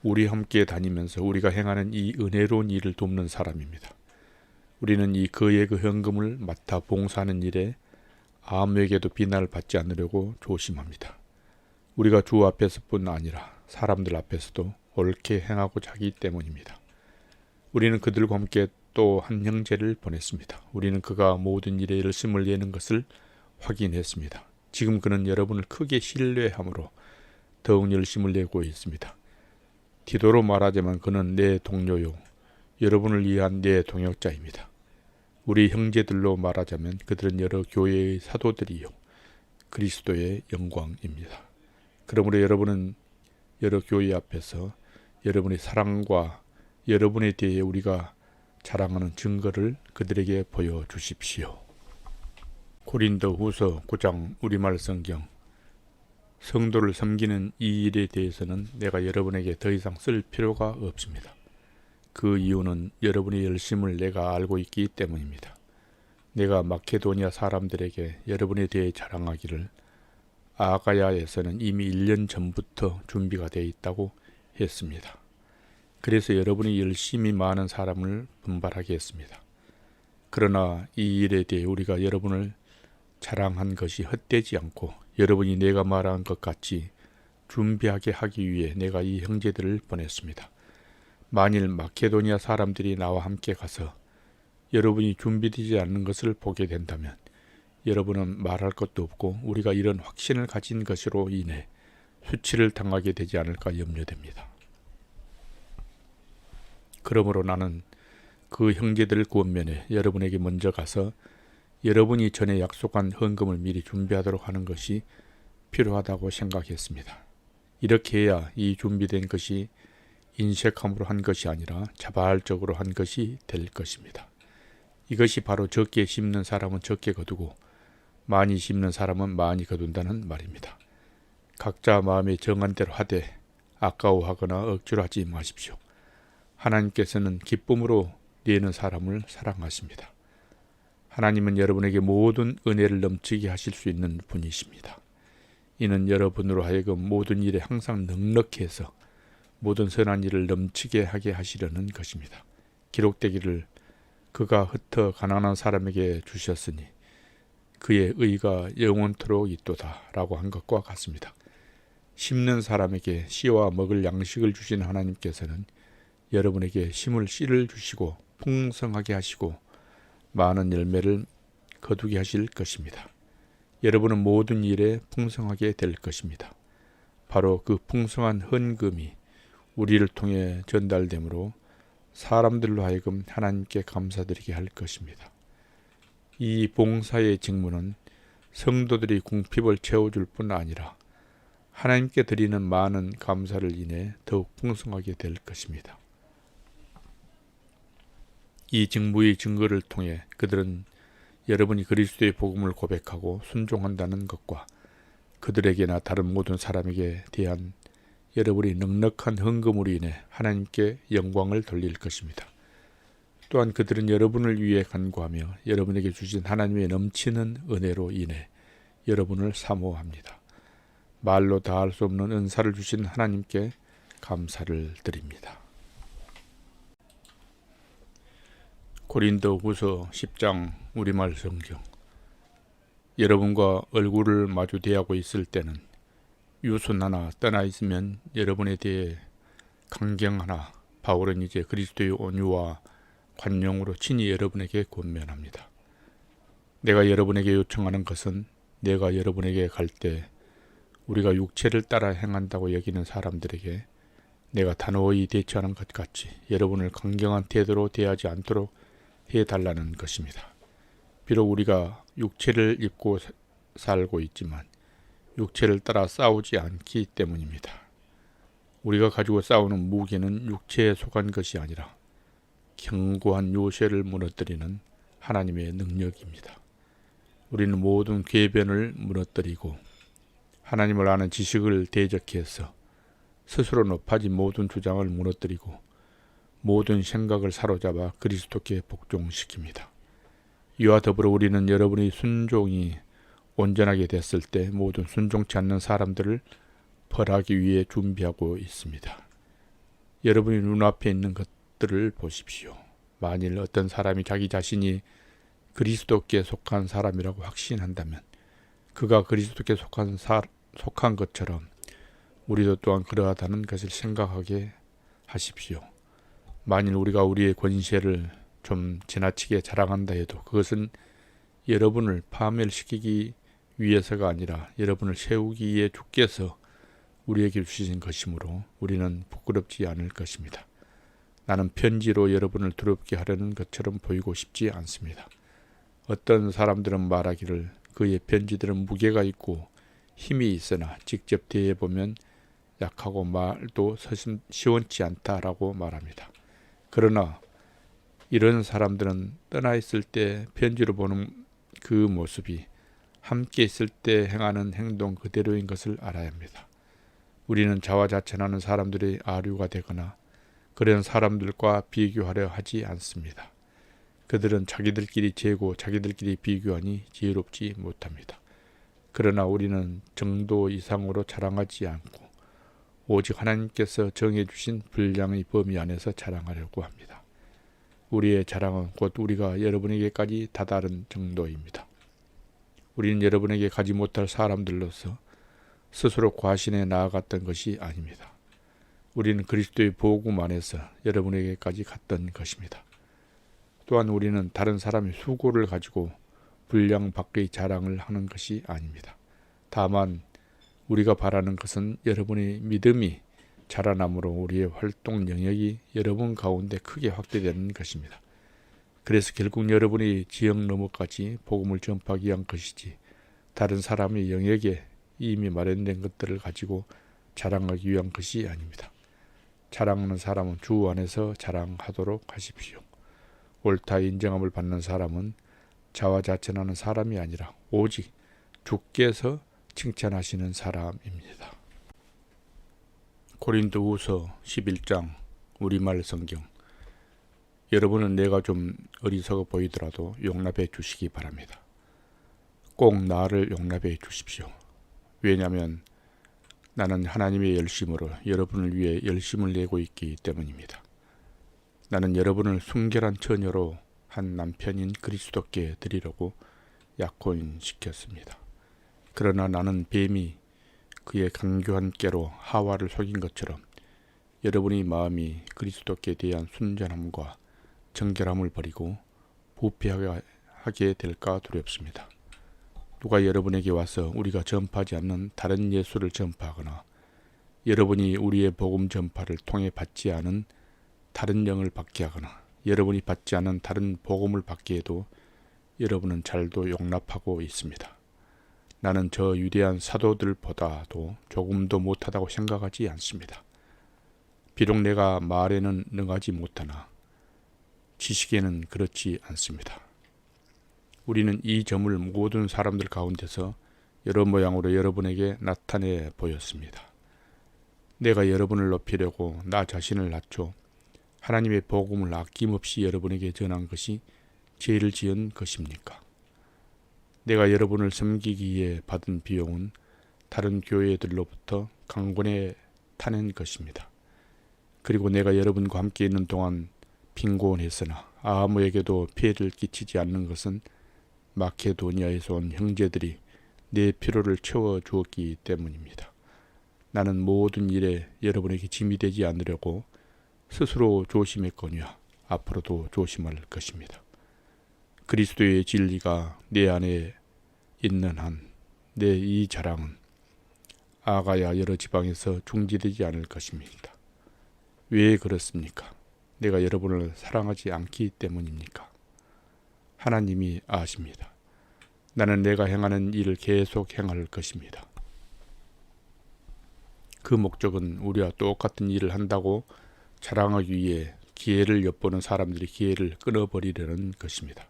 우리 함께 다니면서 우리가 행하는 이 은혜로운 일을 돕는 사람입니다. 우리는 이 그의 그 헌금을 맡아 봉사하는 일에 아무에게도 비난을 받지 않으려고 조심합니다. 우리가 주 앞에서뿐 아니라 사람들 앞에서도 옳게 행하고자 하기 때문입니다. 우리는 그들과 함께 또 한 형제를 보냈습니다. 우리는 그가 모든 일에 열심을 내는 것을 확인했습니다. 지금 그는 여러분을 크게 신뢰함으로 더욱 열심을 내고 있습니다. 디도로 말하자면 그는 내 동료요 여러분을 위한 내 동역자입니다. 우리 형제들로 말하자면 그들은 여러 교회의 사도들이요 그리스도의 영광입니다. 그러므로 여러분은 여러 교회 앞에서 여러분의 사랑과 여러분에 대해 우리가 자랑하는 증거를 그들에게 보여주십시오. 고린도후서 9장 우리말 성경. 성도를 섬기는 이 일에 대해서는 내가 여러분에게 더 이상 쓸 필요가 없습니다. 그 이유는 여러분의 열심을 내가 알고 있기 때문입니다. 내가 마케도니아 사람들에게 여러분에 대해 자랑하기를 아가야에서는 이미 1년 전부터 준비가 되어 있다고 했습니다. 그래서 여러분이 열심히 많은 사람을 분발하게 했습니다. 그러나 이 일에 대해 우리가 여러분을 자랑한 것이 헛되지 않고 여러분이 내가 말한 것 같이 준비하게 하기 위해 내가 이 형제들을 보냈습니다. 만일 마케도니아 사람들이 나와 함께 가서 여러분이 준비되지 않는 것을 보게 된다면 여러분은 말할 것도 없고 우리가 이런 확신을 가진 것으로 인해 수치를 당하게 되지 않을까 염려됩니다. 그러므로 나는 그 형제들을 권면해 여러분에게 먼저 가서 여러분이 전에 약속한 헌금을 미리 준비하도록 하는 것이 필요하다고 생각했습니다. 이렇게 해야 이 준비된 것이 인색함으로 한 것이 아니라 자발적으로 한 것이 될 것입니다. 이것이 바로 적게 심는 사람은 적게 거두고 많이 심는 사람은 많이 거둔다는 말입니다. 각자 마음에 정한 대로 하되 아까워하거나 억지로 하지 마십시오. 하나님께서는 기쁨으로 내는 사람을 사랑하십니다. 하나님은 여러분에게 모든 은혜를 넘치게 하실 수 있는 분이십니다. 이는 여러분으로 하여금 모든 일에 항상 넉넉히 해서 모든 선한 일을 넘치게 하게 하시려는 것입니다. 기록되기를 그가 흩어 가난한 사람에게 주셨으니 그의 의가 영원토록 있도다 라고 한 것과 같습니다. 심는 사람에게 씨와 먹을 양식을 주신 하나님께서는 여러분에게 심을 씨를 주시고 풍성하게 하시고 많은 열매를 거두게 하실 것입니다. 여러분은 모든 일에 풍성하게 될 것입니다. 바로 그 풍성한 헌금이 우리를 통해 전달되므로 사람들로 하여금 하나님께 감사드리게 할 것입니다. 이 봉사의 직무는 성도들이 궁핍을 채워줄 뿐 아니라 하나님께 드리는 많은 감사를 인해 더욱 풍성하게 될 것입니다. 이 직무의 증거를 통해 그들은 여러분이 그리스도의 복음을 고백하고 순종한다는 것과 그들에게나 다른 모든 사람에게 대한 여러분이 넉넉한 헌금으로 인해 하나님께 영광을 돌릴 것입니다. 또한 그들은 여러분을 위해 간구하며 여러분에게 주신 하나님의 넘치는 은혜로 인해 여러분을 사모합니다. 말로 다할 수 없는 은사를 주신 하나님께 감사를 드립니다. 고린도후서 10장 우리말 성경. 여러분과 얼굴을 마주 대하고 있을 때는 유순 하나 떠나 있으면 여러분에 대해 강경하나 바울은 이제 그리스도의 온유와 관용으로 친히 여러분에게 권면합니다. 내가 여러분에게 요청하는 것은 내가 여러분에게 갈 때 우리가 육체를 따라 행한다고 여기는 사람들에게 내가 단호히 대처하는 것 같이 여러분을 강경한 태도로 대하지 않도록 해달라는 것입니다. 비록 우리가 육체를 입고 살고 있지만 육체를 따라 싸우지 않기 때문입니다. 우리가 가지고 싸우는 무기는 육체에 속한 것이 아니라 견고한 요새를 무너뜨리는 하나님의 능력입니다. 우리는 모든 궤변을 무너뜨리고 하나님을 아는 지식을 대적해서 스스로 높아진 모든 주장을 무너뜨리고 모든 생각을 사로잡아 그리스도께 복종시킵니다. 이와 더불어 우리는 여러분의 순종이 온전하게 됐을 때 모든 순종치 않는 사람들을 벌하기 위해 준비하고 있습니다. 여러분이 눈앞에 있는 것들을 보십시오. 만일 어떤 사람이 자기 자신이 그리스도께 속한 사람이라고 확신한다면 그가 그리스도께 속한 것처럼 우리도 또한 그러하다는 것을 생각하게 하십시오. 만일 우리가 우리의 권세를 좀 지나치게 자랑한다 해도 그것은 여러분을 파멸시키기 위해서가 아니라 여러분을 세우기 위해 주께서 우리에게 주신 것이므로 우리는 부끄럽지 않을 것입니다. 나는 편지로 여러분을 두렵게 하려는 것처럼 보이고 싶지 않습니다. 어떤 사람들은 말하기를 그의 편지들은 무게가 있고 힘이 있으나 직접 대해보면 약하고 말도 시원치 않다라고 말합니다. 그러나 이런 사람들은 떠나 있을 때 편지로 보는 그 모습이 함께 있을 때 행하는 행동 그대로인 것을 알아야 합니다. 우리는 자화자찬하는 사람들의 아류가 되거나 그런 사람들과 비교하려 하지 않습니다. 그들은 자기들끼리 재고 자기들끼리 비교하니 지혜롭지 못합니다. 그러나 우리는 정도 이상으로 자랑하지 않고 오직 하나님께서 정해주신 분량의 범위 안에서 자랑하려고 합니다. 우리의 자랑은 곧 우리가 여러분에게까지 다다른 정도입니다. 우리는 여러분에게 가지 못할 사람들로서 스스로 과신해 나아갔던 것이 아닙니다. 우리는 그리스도의 복음 안에서 여러분에게까지 갔던 것입니다. 또한 우리는 다른 사람의 수고를 가지고 분량 밖의 자랑을 하는 것이 아닙니다. 다만 우리가 바라는 것은 여러분의 믿음이 자라남으로 우리의 활동 영역이 여러분 가운데 크게 확대되는 것입니다. 그래서 결국 여러분이 지역 너머까지 복음을 전파하기 위한 것이지 다른 사람의 영역에 이미 마련된 것들을 가지고 자랑하기 위한 것이 아닙니다. 자랑하는 사람은 주 안에서 자랑하도록 하십시오. 옳다 인정함을 받는 사람은 자화자찬하는 사람이 아니라 오직 주께서 칭찬하시는 사람입니다. 고린도후서 11장 우리말 성경. 여러분은 내가 좀 어리석어 보이더라도 용납해 주시기 바랍니다. 꼭 나를 용납해 주십시오. 왜냐하면 나는 하나님의 열심으로 여러분을 위해 열심을 내고 있기 때문입니다. 나는 여러분을 순결한 처녀로 한 남편인 그리스도께 드리려고 약혼시켰습니다. 그러나 나는 뱀이 그의 간교한 깨로 하와를 속인 것처럼 여러분의 마음이 그리스도께 대한 순전함과 정결함을 버리고 부패하게 될까 두렵습니다. 누가 여러분에게 와서 우리가 전파하지 않는 다른 예수를 전파하거나 여러분이 우리의 복음 전파를 통해 받지 않은 다른 영을 받게 하거나 여러분이 받지 않은 다른 복음을 받게 해도 여러분은 잘도 용납하고 있습니다. 나는 저 위대한 사도들보다도 조금도 못하다고 생각하지 않습니다. 비록 내가 말에는 능하지 못하나 지식에는 그렇지 않습니다. 우리는 이 점을 모든 사람들 가운데서 여러 모양으로 여러분에게 나타내 보였습니다. 내가 여러분을 높이려고 나 자신을 낮춰 하나님의 복음을 아낌없이 여러분에게 전한 것이 죄를 지은 것입니까? 내가 여러분을 섬기기 위해 받은 비용은 다른 교회들로부터 강권에 타낸 것입니다. 그리고 내가 여러분과 함께 있는 동안 빈곤했으나 아무에게도 피해를 끼치지 않는 것은 마케도니아에서 온 형제들이 내 필요를 채워주었기 때문입니다. 나는 모든 일에 여러분에게 짐이 되지 않으려고 스스로 조심했거니와 앞으로도 조심할 것입니다. 그리스도의 진리가 내 안에 있는 한 내 이 자랑은 아가야 여러 지방에서 중지되지 않을 것입니다. 왜 그렇습니까? 내가 여러분을 사랑하지 않기 때문입니까? 하나님이 아십니다. 나는 내가 행하는 일을 계속 행할 것입니다. 그 목적은 우리와 똑같은 일을 한다고 자랑하기 위해 기회를 엿보는 사람들이 기회를 끊어버리려는 것입니다.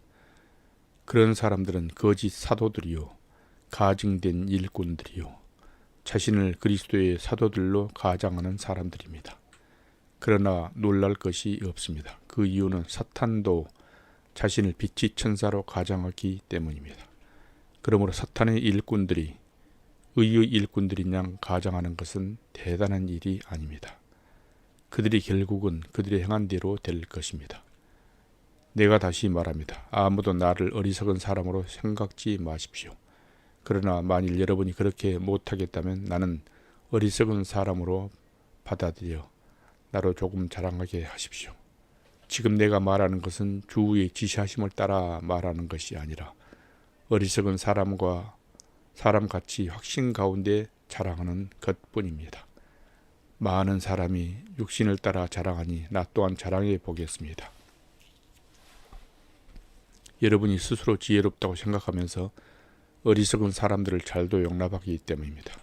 그런 사람들은 거짓 사도들이요, 가증된 일꾼들이요, 자신을 그리스도의 사도들로 가장하는 사람들입니다. 그러나 놀랄 것이 없습니다. 그 이유는 사탄도 자신을 빛의 천사로 가장하기 때문입니다. 그러므로 사탄의 일꾼들이 의의 일꾼들인 양 가장하는 것은 대단한 일이 아닙니다. 그들이 결국은 그들의 행한 대로 될 것입니다. 내가 다시 말합니다. 아무도 나를 어리석은 사람으로 생각지 마십시오. 그러나 만일 여러분이 그렇게 못하겠다면 나는 어리석은 사람으로 받아들여 나로 조금 자랑하게 하십시오. 지금 내가 말하는 것은 주의 지시하심을 따라 말하는 것이 아니라 어리석은 사람같이 확신 가운데 자랑하는 것뿐입니다. 많은 사람이 육신을 따라 자랑하니 나 또한 자랑해 보겠습니다. 여러분이 스스로 지혜롭다고 생각하면서 어리석은 사람들을 잘도 용납하기 때문입니다.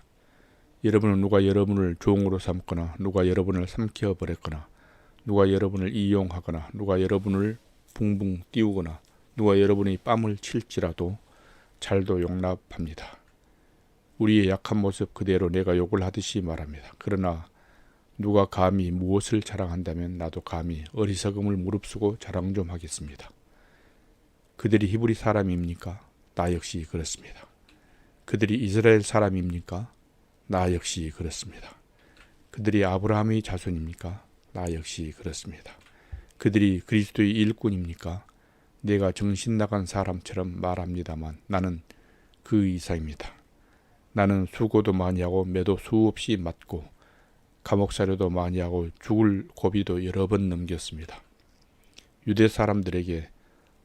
여러분은 누가 여러분을 종으로 삼거나 누가 여러분을 삼켜버렸거나 누가 여러분을 이용하거나 누가 여러분을 붕붕 띄우거나 누가 여러분의 뺨을 칠지라도 잘도 용납합니다. 우리의 약한 모습 그대로 내가 욕을 하듯이 말합니다. 그러나 누가 감히 무엇을 자랑한다면 나도 감히 어리석음을 무릅쓰고 자랑 좀 하겠습니다. 그들이 히브리 사람입니까? 나 역시 그렇습니다. 그들이 이스라엘 사람입니까? 나 역시 그렇습니다. 그들이 아브라함의 자손입니까? 나 역시 그렇습니다. 그들이 그리스도의 일꾼입니까? 내가 정신 나간 사람처럼 말합니다만 나는 그 이상입니다. 나는 수고도 많이 하고 매도 수없이 맞고 감옥 사료도 많이 하고 죽을 고비도 여러 번 넘겼습니다. 유대 사람들에게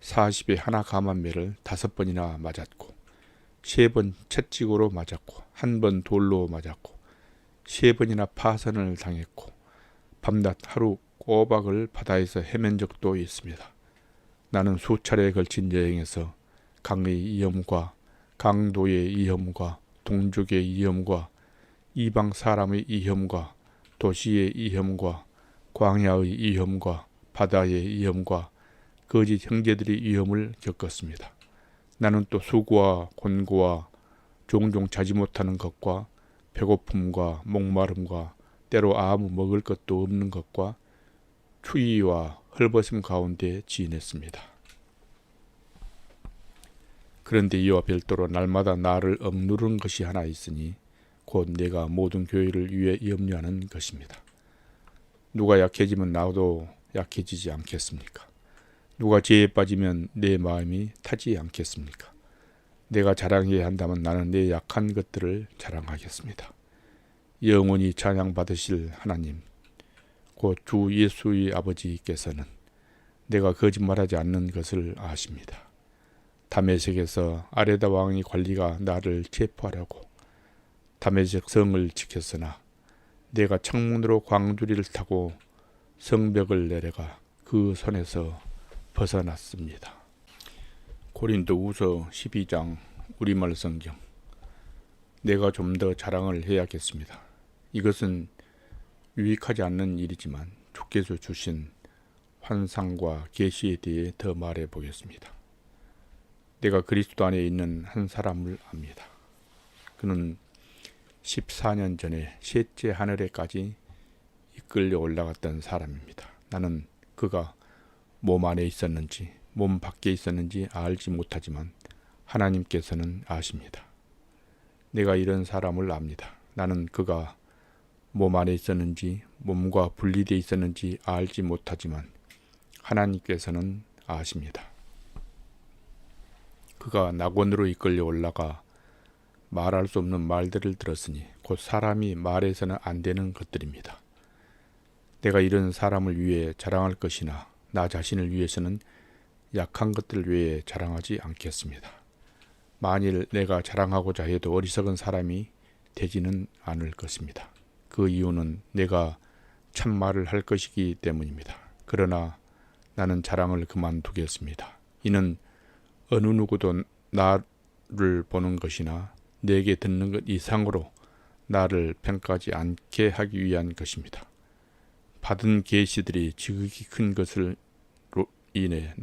40에 하나 감한 매를 5번이나 맞았고 3번 채찍으로 맞았고 1번 돌로 맞았고 3번이나 파선을 당했고 밤낮 하루 꼬박을 바다에서 헤맨 적도 있습니다. 나는 수차례에 걸친 여행에서 강의 위험과 강도의 위험과 동족의 위험과 이방 사람의 위험과 도시의 위험과 광야의 위험과 바다의 위험과 거짓 형제들의 위험을 겪었습니다. 나는 또 수고와 곤고와 종종 자지 못하는 것과 배고픔과 목마름과 때로 아무 먹을 것도 없는 것과 추위와 헐벗음 가운데 지냈습니다. 그런데 이와 별도로 날마다 나를 억누르는 것이 하나 있으니 곧 내가 모든 교회를 위해 염려하는 것입니다. 누가 약해지면 나도 약해지지 않겠습니까? 누가 죄에 빠지면 내 마음이 타지 않겠습니까? 내가 자랑해야 한다면 나는 내 약한 것들을 자랑하겠습니다. 영원히 찬양받으실 하나님, 곧 주 예수의 아버지께서는 내가 거짓말하지 않는 것을 아십니다. 다메섹에서 아레다 왕의 관리가 나를 체포하려고 다메섹 성을 지켰으나 내가 창문으로 광주리를 타고 성벽을 내려가 그 손에서 벗어났습니다. 고린도후서 12장 우리말 성경. 내가 좀 더 자랑을 해야겠습니다. 이것은 유익하지 않는 일이지만 주께서 주신 환상과 계시에 대해 더 말해 보겠습니다. 내가 그리스도 안에 있는 한 사람을 압니다. 그는 14년 전에 셋째 하늘에까지 이끌려 올라갔던 사람입니다. 나는 그가 몸 안에 있었는지 몸 밖에 있었는지 알지 못하지만 하나님께서는 아십니다. 내가 이런 사람을 압니다. 나는 그가 몸 안에 있었는지 몸과 분리되어 있었는지 알지 못하지만 하나님께서는 아십니다. 그가 낙원으로 이끌려 올라가 말할 수 없는 말들을 들었으니 곧 사람이 말해서는 안 되는 것들입니다. 내가 이런 사람을 위해 자랑할 것이나 나 자신을 위해서는 약한 것들을 위해 자랑하지 않겠습니다. 만일 내가 자랑하고자 해도 어리석은 사람이 되지는 않을 것입니다. 그 이유는 내가 참말을 할 것이기 때문입니다. 그러나 나는 자랑을 그만두겠습니다. 이는 어느 누구도 나를 보는 것이나 내게 듣는 것 이상으로 나를 평가하지 않게 하기 위한 것입니다. 받은 계시들이 지극히 큰 것을 인해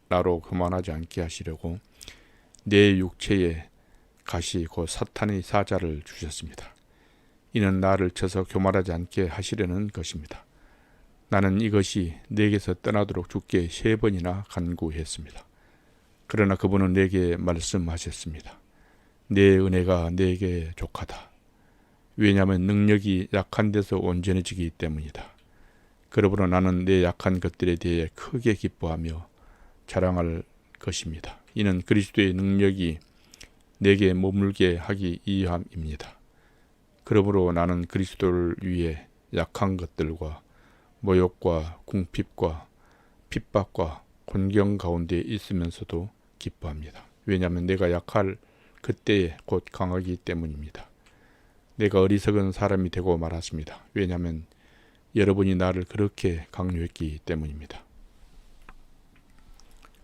나로 그만하지 않게 하시려고 내 육체에 가시 곧 사탄의 사자를 주셨습니다. 이는 나를 쳐서 교만하지 않게 하시려는 것입니다. 나는 이것이 내게서 떠나도록 주께 3번이나 간구했습니다. 그러나 그분은 내게 말씀하셨습니다. 내 은혜가 내게 족하다. 왜냐하면 능력이 약한 데서 온전해지기 때문이다. 그러므로 나는 내 약한 것들에 대해 크게 기뻐하며 자랑할 것입니다. 이는 그리스도의 능력이 내게 머물게 하기 위함입니다. 그러므로 나는 그리스도를 위해 약한 것들과 모욕과 궁핍과 핍박과 곤경 가운데 있으면서도 기뻐합니다. 왜냐하면 내가 약할 그때에 곧 강하기 때문입니다. 내가 어리석은 사람이 되고 말았습니다. 왜냐하면 여러분이 나를 그렇게 강요했기 때문입니다.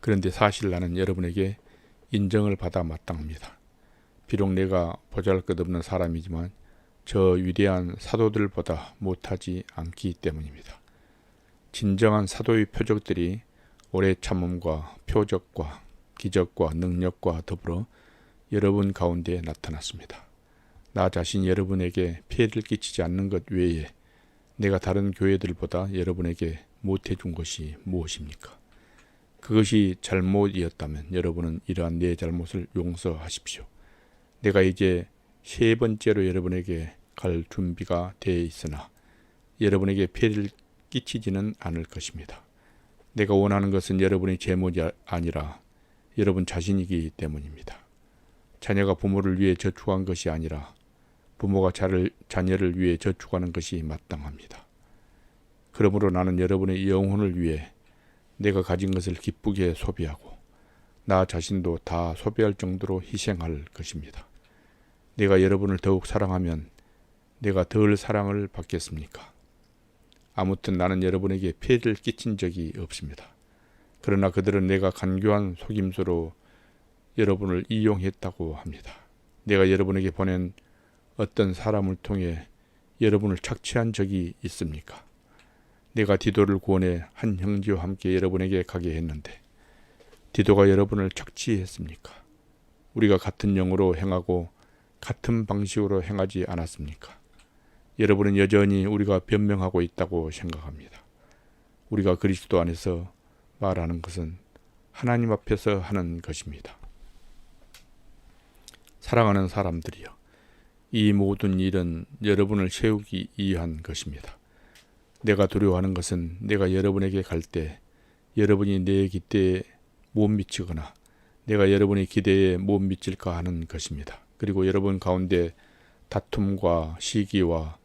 그런데 사실 나는 여러분에게 인정을 받아 마땅합니다. 비록 내가 보잘것없는 사람이지만 저 위대한 사도들보다 못하지 않기 때문입니다. 진정한 사도의 표적들이 오래 참음과 표적과 기적과 능력과 더불어 여러분 가운데 나타났습니다. 나 자신 여러분에게 피해를 끼치지 않는 것 외에 내가 다른 교회들보다 여러분에게 못해준 것이 무엇입니까? 그것이 잘못이었다면 여러분은 이러한 내 잘못을 용서하십시오. 내가 이제 3번째로 여러분에게 갈 준비가 되어 있으나 여러분에게 피해를 끼치지는 않을 것입니다. 내가 원하는 것은 여러분의 재물이 아니라 여러분 자신이기 때문입니다. 자녀가 부모를 위해 저축한 것이 아니라 부모가 자녀를 위해 저축하는 것이 마땅합니다. 그러므로 나는 여러분의 영혼을 위해 내가 가진 것을 기쁘게 소비하고 나 자신도 다 소비할 정도로 희생할 것입니다. 내가 여러분을 더욱 사랑하면 내가 덜 사랑을 받겠습니까? 아무튼 나는 여러분에게 피해를 끼친 적이 없습니다. 그러나 그들은 내가 간교한 속임수로 여러분을 이용했다고 합니다. 내가 여러분에게 보낸 어떤 사람을 통해 여러분을 착취한 적이 있습니까? 내가 디도를 구원해 한 형제와 함께 여러분에게 가게 했는데 디도가 여러분을 착취했습니까? 우리가 같은 영으로 행하고 같은 방식으로 행하지 않았습니까? 여러분은 여전히 우리가 변명하고 있다고 생각합니다. 우리가 그리스도 안에서 말하는 것은 하나님 앞에서 하는 것입니다. 사랑하는 사람들이여, 이 모든 일은 여러분을 세우기 위한 것입니다. 내가 두려워하는 것은 내가 여러분에게 갈 때 여러분이 내 기대에 못 미치거나 내가 여러분의 기대에 못 미칠까 하는 것입니다. 그리고 여러분 가운데 다툼과 시기와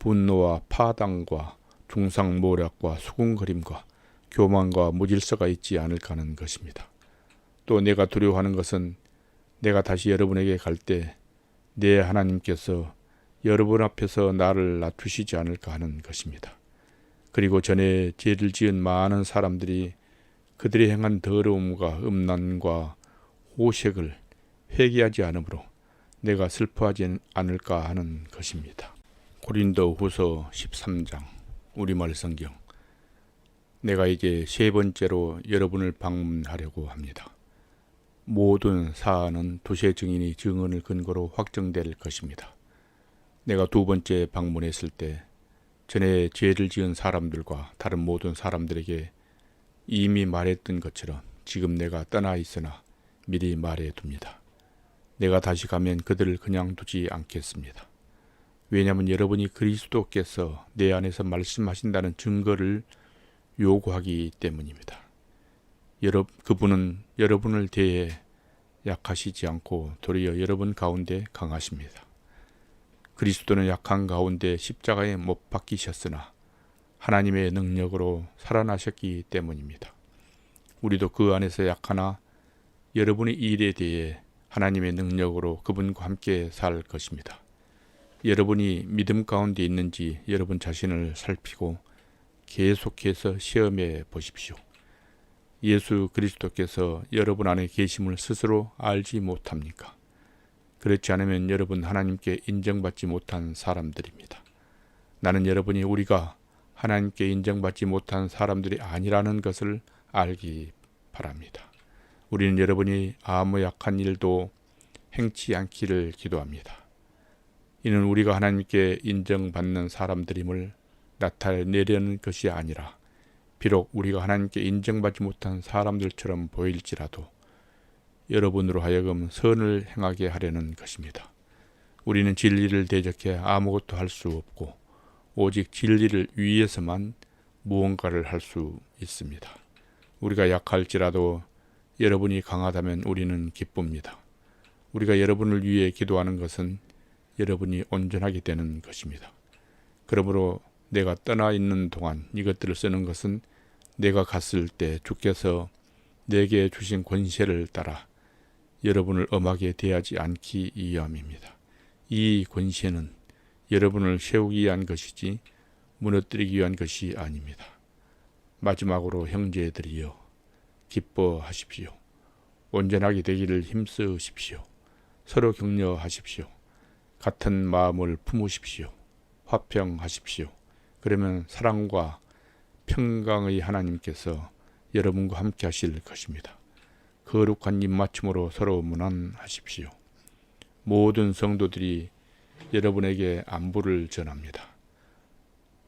분노와 파당과 중상모략과 수군거림과 교만과 무질서가 있지 않을까 하는 것입니다. 또 내가 두려워하는 것은 내가 다시 여러분에게 갈 때 내 하나님께서 여러분 앞에서 나를 낮추시지 않을까 하는 것입니다. 그리고 전에 죄를 지은 많은 사람들이 그들이 행한 더러움과 음란과 호색을 회개하지 않으므로 내가 슬퍼하지 않을까 하는 것입니다. 고린도후서 13장 우리말 성경. 내가 이제 세 번째로 여러분을 방문하려고 합니다. 모든 사안은 두세 증인이 증언을 근거로 확정될 것입니다. 내가 두 번째 방문했을 때 전에 죄를 지은 사람들과 다른 모든 사람들에게 이미 말했던 것처럼 지금 내가 떠나 있으나 미리 말해 둡니다. 내가 다시 가면 그들을 그냥 두지 않겠습니다. 왜냐하면 여러분이 그리스도께서 내 안에서 말씀하신다는 증거를 요구하기 때문입니다. 그분은 여러분을 대해 약하시지 않고 도리어 여러분 가운데 강하십니다. 그리스도는 약한 가운데 십자가에 못 박히셨으나 하나님의 능력으로 살아나셨기 때문입니다. 우리도 그 안에서 약하나 여러분의 일에 대해 하나님의 능력으로 그분과 함께 살 것입니다. 여러분이 믿음 가운데 있는지 여러분 자신을 살피고 계속해서 시험해 보십시오. 예수 그리스도께서 여러분 안에 계심을 스스로 알지 못합니까? 그렇지 않으면 여러분 하나님께 인정받지 못한 사람들입니다. 나는 여러분이 우리가 하나님께 인정받지 못한 사람들이 아니라는 것을 알기 바랍니다. 우리는 여러분이 아무 약한 일도 행치 않기를 기도합니다. 이는 우리가 하나님께 인정받는 사람들임을 나타내려는 것이 아니라 비록 우리가 하나님께 인정받지 못한 사람들처럼 보일지라도 여러분으로 하여금 선을 행하게 하려는 것입니다. 우리는 진리를 대적해 아무것도 할 수 없고 오직 진리를 위해서만 무언가를 할 수 있습니다. 우리가 약할지라도 여러분이 강하다면 우리는 기쁩니다. 우리가 여러분을 위해 기도하는 것은 여러분이 온전하게 되는 것입니다. 그러므로 내가 떠나 있는 동안 이것들을 쓰는 것은 내가 갔을 때 주께서 내게 주신 권세를 따라 여러분을 엄하게 대하지 않기 위함입니다. 이 권세는 여러분을 세우기 위한 것이지 무너뜨리기 위한 것이 아닙니다. 마지막으로 형제들이여 기뻐하십시오. 온전하게 되기를 힘쓰십시오. 서로 격려하십시오. 같은 마음을 품으십시오. 화평하십시오. 그러면 사랑과 평강의 하나님께서 여러분과 함께 하실 것입니다. 거룩한 입맞춤으로 서로 문안하십시오. 모든 성도들이 여러분에게 안부를 전합니다.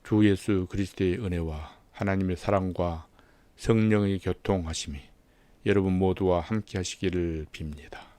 주 예수 그리스도의 은혜와 하나님의 사랑과 성령의 교통하심이 여러분 모두와 함께 하시기를 빕니다.